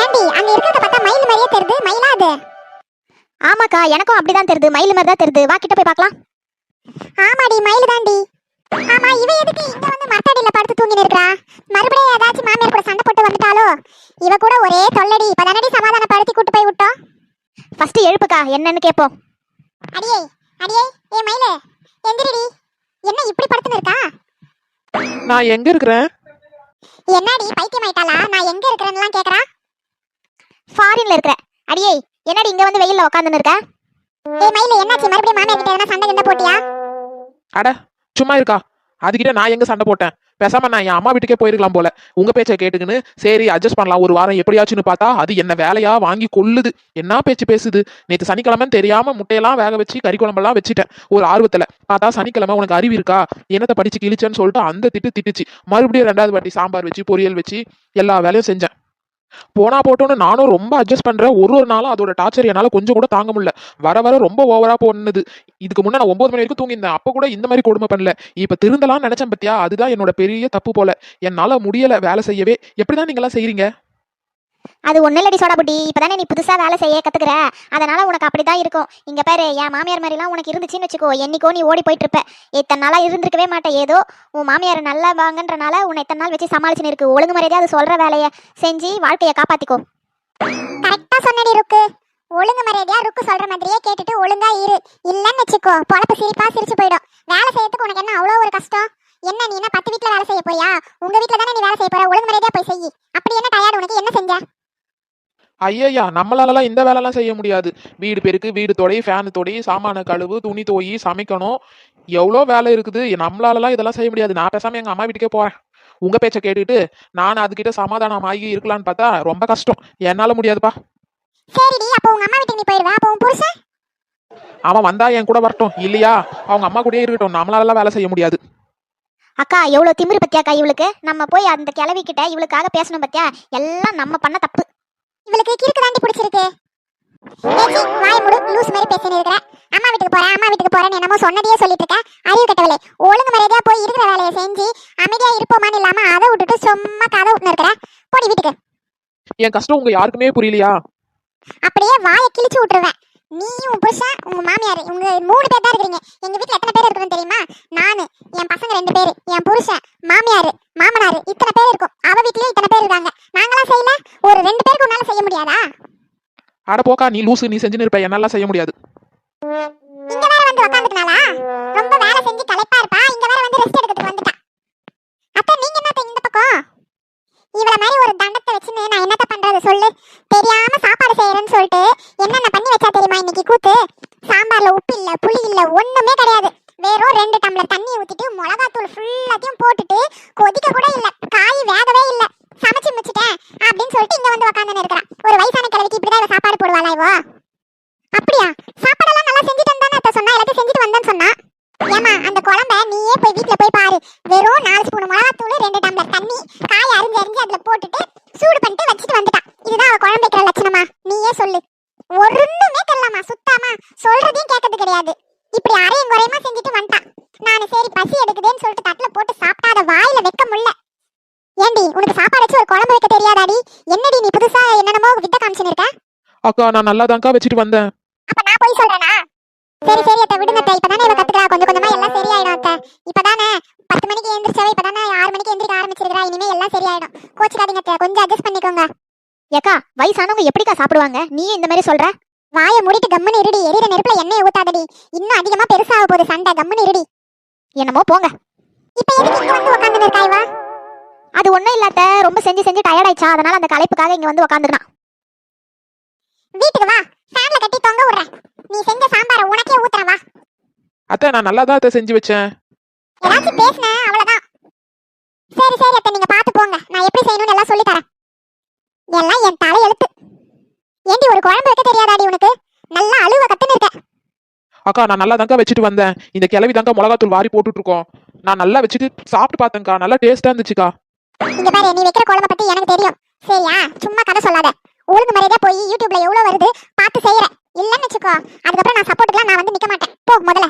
ஏண்டி அங்க இருக்கிறத பார்த்தா மயில் மாதிரியே தெரியுது, மயிலா அது? ஆமாக்கா, எனக்கும் அப்படிதான் தெரியுது, மயில் மாதிரி தான் தெரியுது. வா கிட்ட போய் பார்க்கலாம். ஆமாடி, மயில் தாண்டி. ஆமா, இவ எதுக்கு இங்க வந்து மரத்தடியில படுத்து தூங்கி இருக்கா? மறுபடியும் ஏதாச்சும் மாமியார் கூட சண்டை போட்டு வந்துட்டாலோ? இவ கூட ஒரே தொல்லடி. இப்பதானடி சமாதானப்படுத்தி கூட்டு போய் விட்டோம். ஃபர்ஸ்ட் எழுப்புக்கா, என்னன்னு கேட்போம். அடியே அடியே, ஏ மயிலே, எந்திரிடி. என்ன இப்படி படுத்துன்னு இருக்கா? நான் எங்க இருக்கிறேன்? என்னடி பைத்தியம் ஆயிட்டாளா? நான் எங்க இருக்கிறேன்னுலாம் கேக்குறா. ஃபாரின்ல இருக்கிற. அடியே, என்னடி இங்க வந்து வெயில்ல உட்காந்துன்னு இருக்க? ஏய் மயிலே, என்னாச்சு? மறுபடியும் மாமியார் கிட்ட எதனா சண்டை கிண்ட போட்டியா? அட சும்மா இருக்கா, அதுகிட்ட நான் எங்க சண்டை போட்டேன்? பேசாம நான் என் அம்மா வீட்டுக்கே போயிருக்கலாம் போல. உங்க பேச்சை கேட்டுக்கின்னு சரி அட்ஜஸ்ட் பண்ணலாம் ஒரு வாரம் எப்படியாச்சுன்னு பார்த்தா அது என்ன வேலையா வாங்கி கொள்ளுது. என்ன பேச்சு பேசுது. நேற்று சனிக்கிழமைன்னு தெரியாம முட்டையெல்லாம் வேக வச்சு கறி குழம்பெல்லாம் வச்சுட்டேன் ஒரு ஆர்வத்துல. பார்த்தா சனிக்கிழமை உனக்கு அறிவு இருக்கா, என்னத்தை படிச்சு கிழிச்சேன்னு சொல்லிட்டு அந்த திட்டுச்சு. மறுபடியும் 2வது வாட்டி சாம்பார் வச்சு பொரியல் வச்சு எல்லா வேலையும் செஞ்சேன். போனா போட்டோன்னு நானும் ரொம்ப அட்ஜஸ்ட் பண்றேன். ஒரு நாளும் அதோட டார்ச்சர் என்னால கொஞ்சம் கூட தாங்க முடியல. வர ரொம்ப ஓவரா போனது. இதுக்கு முன்ன நான் 9 மணி வரைக்கும் தூங்கியிருந்தேன். அப்ப கூட இந்த மாதிரி கொடுமை பண்ணல. இப்ப திருந்தலாம் நினைச்சேன் பத்தியா, அதுதான் என்னோட பெரிய தப்பு போல. என்னால முடியல வேலை செய்யவே. எப்படிதான் நீங்க எல்லாம் செய்றீங்க? அது ஒண்ணு இல்லடி சோடா புட்டி, இப்பதானே நீ புதுசா வேலை செய்ய கத்துக்கிற, அதனால உனக்கு அப்படிதான் இருக்கும். இங்க பாரு, என் மாமியார் மாதிரி எல்லாம் உனக்கு இருந்துச்சுன்னு வச்சுக்கோ, என்னைக்கோ நீ ஓடி போயிட்டு இருப்ப. இத்தனை நாளா இருந்திருக்கவே மாட்டேன். ஏதோ உன் மாமியார் நல்லா வாங்கன்றனால உன்னை இத்தனை நாள் வச்சு சமாளிச்சுன்னு இருக்கு. ஒழுங்கு மரியாதையா அது சொல்ற வேலையை செஞ்சு வாழ்க்கையை காப்பாத்திக்கோ. கரெக்டா சொன்னடி ருக்கு. ஒழுங்கு மரியாதையா ருக்கு சொல்ற மாதிரியே கேட்டுட்டு ஒழுங்கா இரு. இல்லன்னு வச்சுக்கோ, பொழப்பு சிரிப்பா சிரிச்சு போயிடும். வேலை செய்யறதுக்கு உனக்கு என்ன அவ்வளோ ஒரு கஷ்டம்? என்ன நீ என்ன 10 வீட்டுல வேலை செய்ய போறியா? உங்க வீட்டுல தானே நீ வேலை செய்ய போற. ஒழுங்கு மரியாதையா போய் செய். அப்படி என்ன டயர்டு உனக்கு? என்ன செஞ்ச? ஐயா நம்மளாலலாம் இந்த வேலைலாம் செய்ய முடியாது. வீடு பெருக்கு, வீடு தொடை, ஃபேன் தொடை, சாமான கழுவு, துணி தோயி, சமைக்கணும். எவ்வளோ வேலை இருக்குது. நம்மளாலலாம் இதெல்லாம் செய்ய முடியாது. நான் பேசாம எங்க அம்மா வீட்டுக்கே போறேன். உங்க பேச்சை கேட்டுட்டு நான் அதுகிட்ட சமாதானம் ஆகி இருக்கலான்னு பார்த்தா ரொம்ப கஷ்டம். என்னால முடியாதுப்பா. சரிடி, அப்போ உங்க அம்மா வீட்டுக்கு நீ போயிடுவ. அப்போ உன் புருஷன்? அவன் வந்தா என் கூட வரட்டும், இல்லையா அவங்க அம்மா கூடயே இருக்கட்டும். நம்மளாலலாம் வேலை செய்ய முடியாது. அக்கா, எவ்வளவு திமிரு பத்தியாக்கா இவளுக்கு. நம்ம போய் அந்த கிழவி கிட்ட இவளுக்காக பேசணும் பத்தியா. எல்லாம் நம்ம பண்ண தப்பு. இவளுக்கு கிறுக்கு தாண்டி பிடிச்சிருக்கு. ஏச்சி, வாய முடு, லூஸ் மாதிரி பேசினு இருக்கற. அம்மா வீட்டுக்கு போறேன்னு என்னமோ சொன்னதையே சொல்லிட்டு இருக்க. அறிவு கட்டவளே, ஒழுங்கு மரியாதையா போய் இருக்கிற வேலையை செஞ்சு அமைதியா இருப்போமான்னு இல்லாம அதை விட்டுட்டு சும்மா கதை விட்டுன்னு இருக்கிற. போடி வீட்டுக்கு. என் கஷ்டம் உங்க யாருக்குமே புரியலையா? அப்படியே வாயை கிழிச்சு விட்டுருவேன். நீயும் உன் புருஷன், உங்க மாமியார், உங்க 3 பேர் தான் இருக்கிறீங்க. எங்க வீட்டுல எத்தனை பேர் இருக்குன்னு தெரியுமா? நானு, என் பசங்க 2 பேர், என் புருஷன், மாமியார், மாமனார், இத்தனை பேர் இருக்கும். அவ வீட்லயே இத்தனை பேர் இருக்காங்க. நாங்களாம் செய்யல. ஒரு 2 பேருக்கு உன்னால செய்ய முடியாதா? அட போக்கா, நீ லூசு, நீ செஞ்சுன்னு இருப்ப. என்னால செய்ய முடியாது. இங்க வேற வந்து உட்காந்துக்கனாலா? ரொம்ப வேலை செஞ்சு களைப்பா இருப்பா. இங்க வேற வந்து ரெஸ்ட் எடுக்கிறதுக்கு வந்துட்டா. அத்தை, நீங்க என்னத்த இந்த பக்கம்? இவள மாதிரி ஒரு தண்டத்தை வச்சுன்னு நான் என்னத்த பண்றது சொல்லு? தெரியாம சாப்பாடு செய்யறேன்னு சொல்லிட்டு என்னென்ன பண்ணி வச்சா தெரியுமா இன்னைக்கு கூத்து? சாம்பார்ல உப்பு இல்ல, புளி இல்ல, ஒண்ணுமே கிடையாது. வெறும் 2 டம்ளர் தண்ணி ஊத்திட்டு மிளகாத்தூள் ஃபுல்லாத்தையும் போட்டுட்டு கொதிக்க கூட இல்ல, காய் வேகவே இல்ல, சமைச்சு முடிச்சிட்டேன் அப்படின்னு சொல்லிட்டு இங்க வந்து உட்காந்துன்னு இருக்கிறா. ஒரு வயசான கிழவிக்கு இப்படிதான் இவ சாப்பாடு போடுவாளா இவோ? அப்படியா? சாப்பாடெல்லாம் நல்லா செஞ்சுட்டு தானே அத்தை சொன்னா, எல்லாத்தையும் செஞ்சுட்டு வந்தேன்னு சொன்னா. ஏமா, அந்த குழம்ப நீயே போய் வீட்டுல போய் பாரு. வெறும் 4 ஸ்பூன் மிளகாத்தூள், 2 டம்ளர் தண்ணி, காய் அரிஞ்சு அதுல போட்டுட்டு சூடு பண்ணிட்டு வச்சுட்டு வந்துட்டான். இதுதான் அவ குழம்பு வைக்கிற லட்சணமா? நீயே சொல்லு. ஒண்ணுமே தெரியலமா, சுத்தாமா சொல்றதையும் கேட்கறது கிடையாது. இப்படி அரையும் குறையமா செஞ்சுட்டு வந்துட்டான். நானு சரி பசி எடுக்குதேன்னு சொல்லிட்டு தட்டுல போட்டு சாப்பிட்டா அதை வாயில வைக்க முடியல. ஏண்டி, உனக்கு சாப்பாடு வச்சு ஒரு குழம்பு வைக்க தெரியாதாடி? என்னடி நீ புதுசா என்னென்னமோ வித்த காமிச்சுன்னு இருக்க? அக்கா, நான் நல்லா தான்க்கா வச்சுட்டு வந்தேன். அப்ப நான் போய் சொல்றேனா? சரி சரி அத்தை, விடுங்க அத்தை. இப்பதானே இவ கத்துக்கிறா, கொஞ்சம் கொஞ்சமா எல்லாம் சரியாயிடும் அத்தை. இப்பதானே 10 மணிக்கு எந்திரிச்சவ இப்பதானே 6 மணிக்கு எந்திரிக்க ஆரம்பிச்சிருக்கா. இனிமே எல்லாம் சரியாயிடும். கோச்சுக்காதீங்க அத்தை, கொஞ்சம் அட்ஜஸ்ட் பண்ணிக்கோங்க. ஏக்கா, வயசானவங்க எப்படிக்கா சாப்பிடுவாங்க? நீ இந்த மாதிரி சொல்ற? வாயை மூடிட்டு கம்முன்னு இருடி. எரியிற நெருப்புல எண்ணெயை ஊத்தாதடி. இன்னும் அதிகமா பெருசாக போகுது சண்டை. கம்முன்னு இருடி. என்னமோ போங்க. இப்ப எதுக்கு இங்க வந்து உட்கார்ந்து இருக்கா இவ? அது ஒண்ணும் இல்லாத, ரொம்ப செஞ்சு செஞ்சு டயர்ட் ஆயிடுச்சா, அதனால அந்த களைப்புக்காக இங்க வந்து உட்காந்துருக்கான். வீட்டுக்கு வா, ஃபேன்ல கட்டி தொங்க விடுறேன். நீ செஞ்ச சாம்பாரை உனக்கே ஊத்துறேன் வா. அத்தை, நான் நல்லா தான் அத்தை செஞ்சு வச்சேன். ஏதாச்சும் பேசுனேன் அவ்வளவுதான். சரி சரி அத்தை, நீங்க பாத்து போங்க. நான் எப்படி செய்யணும்னு எல்லாம் சொல்லி தரேன். எல்லாம் என் தலை எழுத்து. ஏண்டி, ஒரு குழம்பு வைக்க தெரியாதாடி உனக்கு? நல்லா அழுவ கத்துன்னு இருக்க. அக்கா, நான் நல்லா தான்க்கா வச்சுட்டு வந்தேன். இந்த கிழவி தான்க்கா மிளகாத்தூள் வாரி போட்டுட்டு இருக்கோம். நான் நல்லா வச்சுட்டு சாப்பிட்டு பார்த்தேன்க்கா. நல்லா டேஸ்டா இருந்துச்சுக்கா. இங்க பாரு, நீ வைக்கிற குழம்பு பத்தி எனக்கு தெரியும். சரியா? சும்மா கதை சொல்லாத. ஒழுங்கு மரியாதையா போய் யூடியூப்ல எவ்வளவு வருது பார்த்து செய்யற. இல்லன்னு வச்சுக்கோ, அதுக்கப்புறம் நான் சப்போர்ட்டுக்குலாம் நான் வந்து நிக்க மாட்டேன். போ முதல்ல.